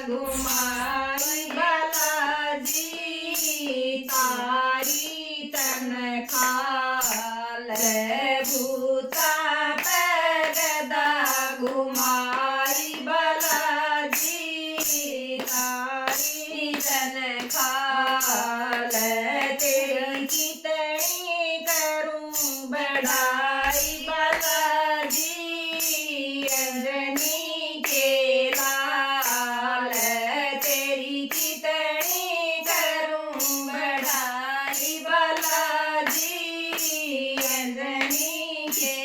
घुमाई बालाजी तारी तन खाल भूता पगदा घुमाई बालाजी तारी तन खाल तेरी कितनी करूं बढ़ाई बालाजी अंजनी के लाल तेरी कितनी करूं बढ़ाई बालाजी अंजनी के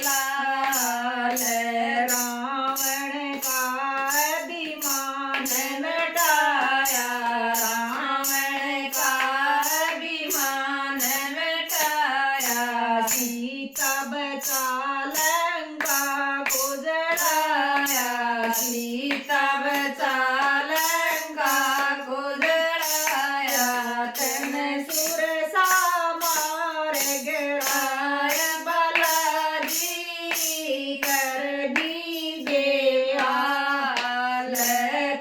लाल रावण का अभिमान मिटाया रावण का अभिमान मिटाया सीता बचा लंका को जलाया सीता बचा लंका को जलाया तन सुर सामार गिराया बालाजी कर दीजिए हाल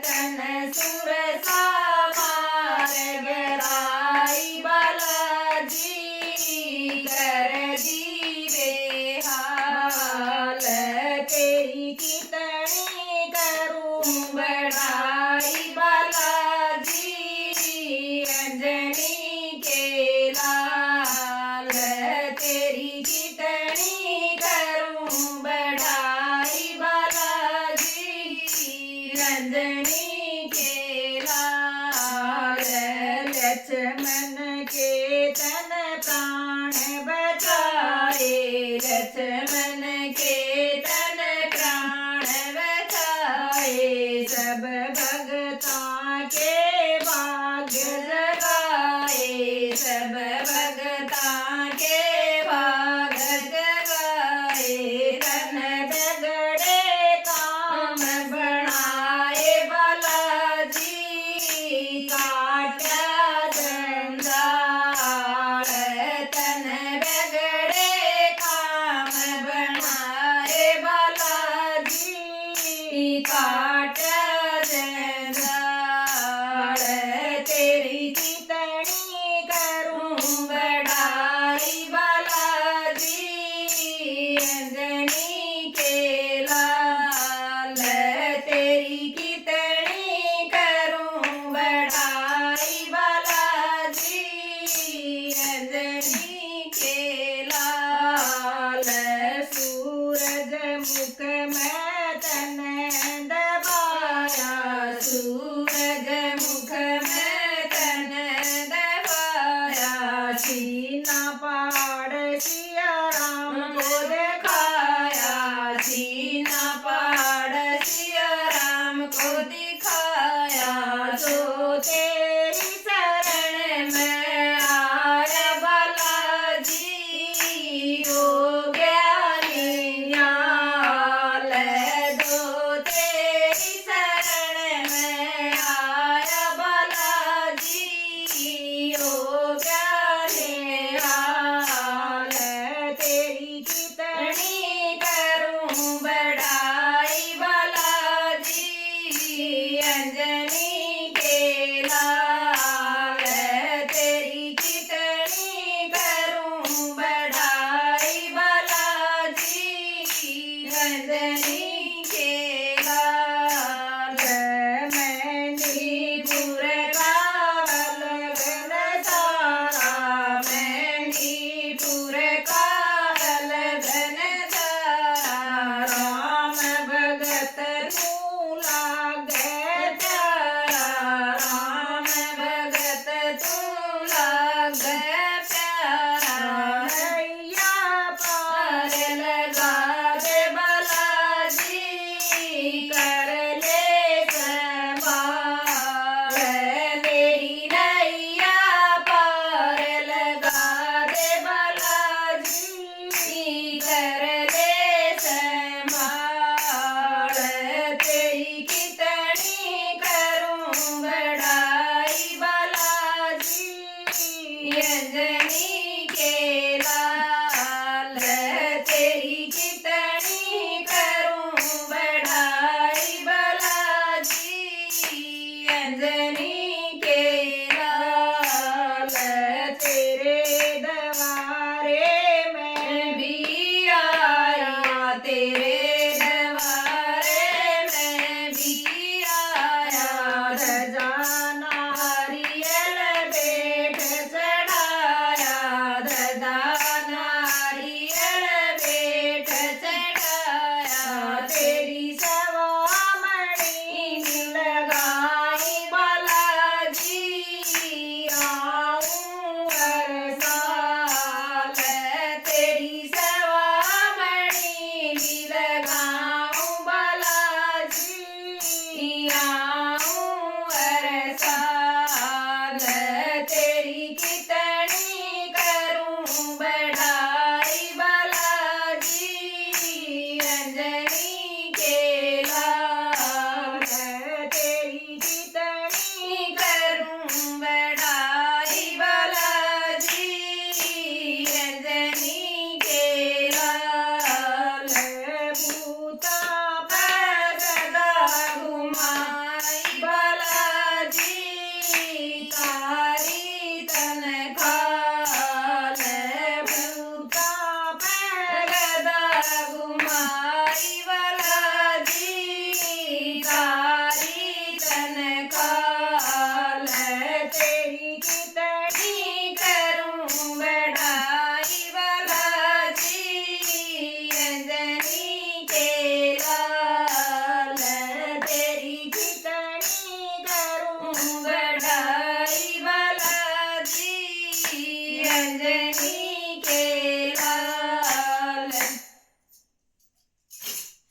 तन सुर सामार गिराई बालाजी कर दीजिए हाल तेरी कितनी करूं बढ़ाई बालाजी अंजनी के लाल तेरी कितनी करूं बढ़ाई बालाजी अंजनी के लाल लक्ष्मण के तन प्राण बचाए लक्ष्मण के तन प्राण बचाए सब भगता के भाग्य जगाए सब भगता के भाग्य जगाए तन बिगड़े काम बनाए बालाजी काटा जंजाल तन बिगड़े काम बनाए बालाजी काटा जंजाल तेरी कितनी करूं बढ़ाई बालाजी अंजनी के लाल तेरी कितनी करूं बढ़ाई बालाजी अंजनी के लाल सूरज मुख में तन दबाया